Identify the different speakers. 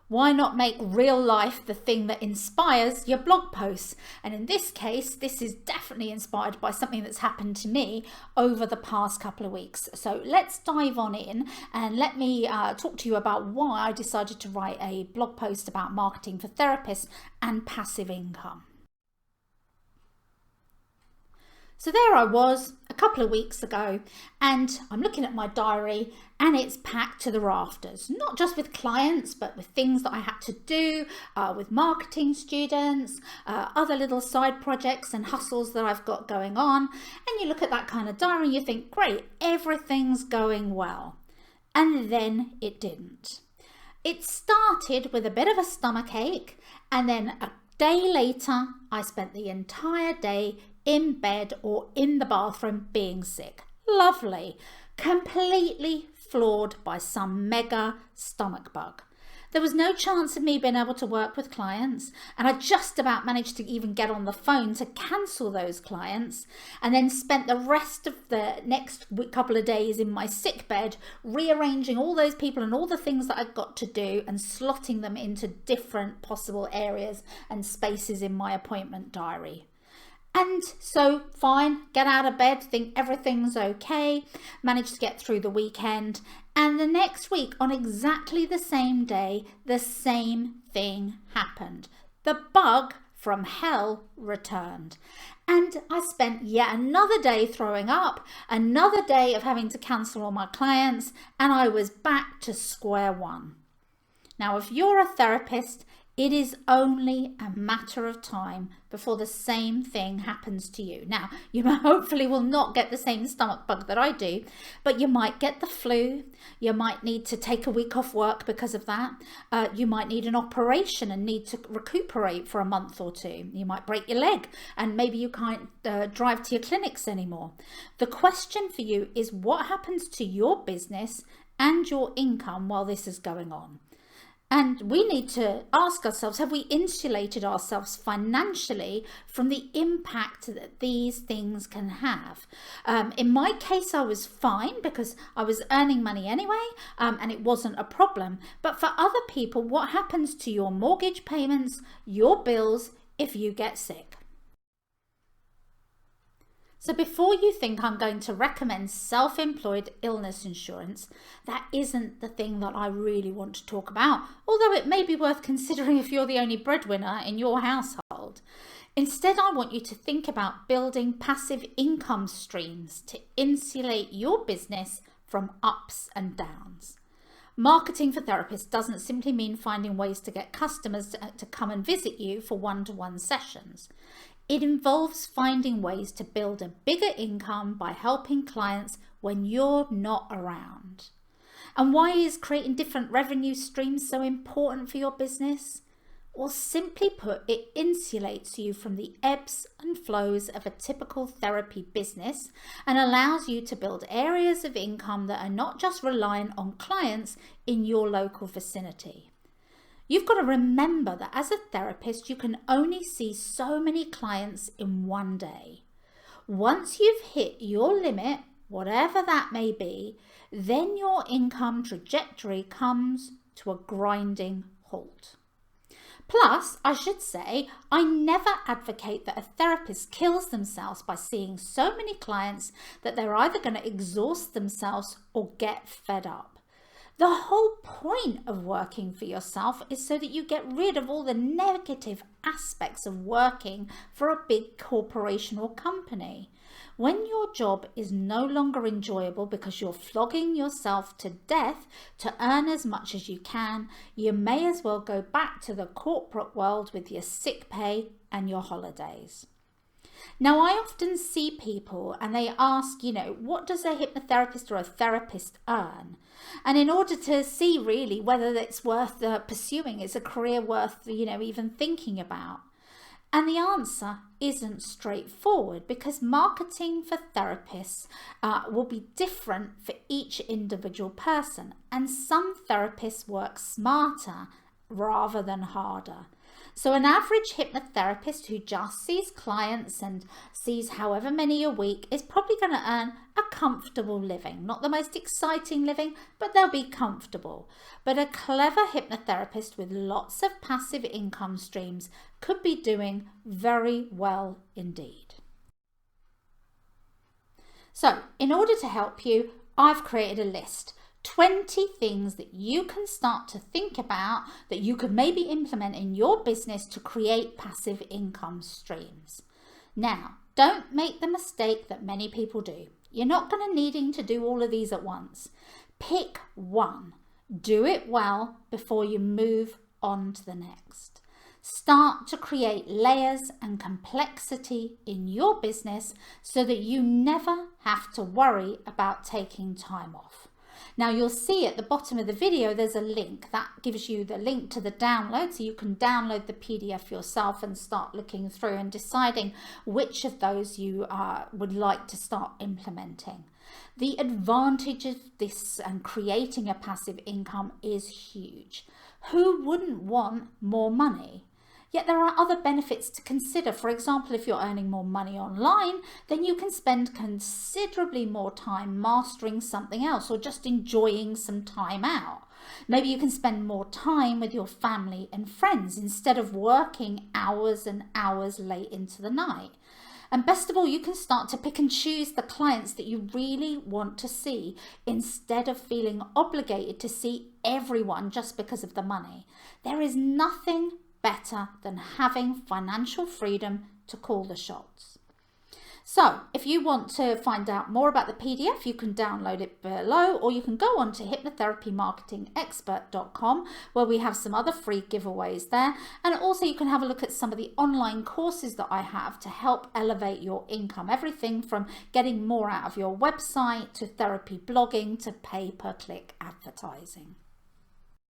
Speaker 1: Why not make real life the thing that inspires your blog posts? And in this case, this is definitely inspired by something that's happened to me over the past couple of weeks. So let's dive on in and let me talk to you about why I decided to write a blog post about marketing for therapists and passive income. So there I was a couple of weeks ago, and I'm looking at my diary and it's packed to the rafters, not just with clients, but with things that I had to do with marketing students, other little side projects and hustles that I've got going on. And you look at that kind of diary and you think, great, everything's going well. And then it didn't. It started with a bit of a stomach ache, and then a day later, I spent the entire day in bed or in the bathroom being sick. Lovely. Completely floored by some mega stomach bug. There was no chance of me being able to work with clients, and I just about managed to even get on the phone to cancel those clients, and then spent the rest of the next couple of days in my sick bed rearranging all those people and all the things that I've got to do and slotting them into different possible areas and spaces in my appointment diary. And so fine, get out of bed, think everything's okay, managed to get through the weekend. And the next week, on exactly the same day, the same thing happened. The bug from hell returned. And I spent yet another day throwing up, another day of having to cancel all my clients, and I was back to square one. Now, if you're a therapist, it is only a matter of time before the same thing happens to you. Now, you hopefully will not get the same stomach bug that I do, but you might get the flu. You might need to take a week off work because of that. You might need an operation and need to recuperate for a month or two. You might break your leg and maybe you can't drive to your clinics anymore. The question for you is, what happens to your business and your income while this is going on? And we need to ask ourselves, have we insulated ourselves financially from the impact that these things can have? In my case, I was fine because I was earning money anyway, and it wasn't a problem. But for other people, what happens to your mortgage payments, your bills, if you get sick? So before you think I'm going to recommend self-employed illness insurance, that isn't the thing that I really want to talk about, although it may be worth considering if you're the only breadwinner in your household. Instead, I want you to think about building passive income streams to insulate your business from ups and downs. Marketing for therapists doesn't simply mean finding ways to get customers to come and visit you for one-to-one sessions. It involves finding ways to build a bigger income by helping clients when you're not around. And why is creating different revenue streams so important for your business? Well, simply put, it insulates you from the ebbs and flows of a typical therapy business and allows you to build areas of income that are not just reliant on clients in your local vicinity. You've got to remember that as a therapist, you can only see so many clients in one day. Once you've hit your limit, whatever that may be, then your income trajectory comes to a grinding halt. Plus, I should say, I never advocate that a therapist kills themselves by seeing so many clients that they're either going to exhaust themselves or get fed up. The whole point of working for yourself is so that you get rid of all the negative aspects of working for a big corporation or company. When your job is no longer enjoyable because you're flogging yourself to death to earn as much as you can, you may as well go back to the corporate world with your sick pay and your holidays. Now, I often see people and they ask, what does a hypnotherapist or a therapist earn? And in order to see really whether it's worth pursuing, it's a career worth, even thinking about. And the answer isn't straightforward because marketing for therapists will be different for each individual person. And some therapists work smarter rather than harder. So an average hypnotherapist who just sees clients and sees however many a week is probably going to earn a comfortable living. Not the most exciting living, but they'll be comfortable. But a clever hypnotherapist with lots of passive income streams could be doing very well indeed. So in order to help you, I've created a list. 20 things that you can start to think about that you could maybe implement in your business to create passive income streams. Now, don't make the mistake that many people do. You're not going to needing to do all of these at once. Pick one. Do it well before you move on to the next. Start to create layers and complexity in your business so that you never have to worry about taking time off. Now you'll see at the bottom of the video there's a link that gives you the link to the download, so you can download the PDF yourself and start looking through and deciding which of those you would like to start implementing. The advantage of this and creating a passive income is huge. Who wouldn't want more money? Yet there are other benefits to consider. For example, if you're earning more money online, then you can spend considerably more time mastering something else or just enjoying some time out. Maybe you can spend more time with your family and friends instead of working hours and hours late into the night. And best of all, you can start to pick and choose the clients that you really want to see instead of feeling obligated to see everyone just because of the money. There is nothing better than having financial freedom to call the shots. So if you want to find out more about the PDF, you can download it below, or you can go on to hypnotherapymarketingexpert.com where we have some other free giveaways there. And also you can have a look at some of the online courses that I have to help elevate your income. Everything from getting more out of your website to therapy blogging to pay-per-click advertising.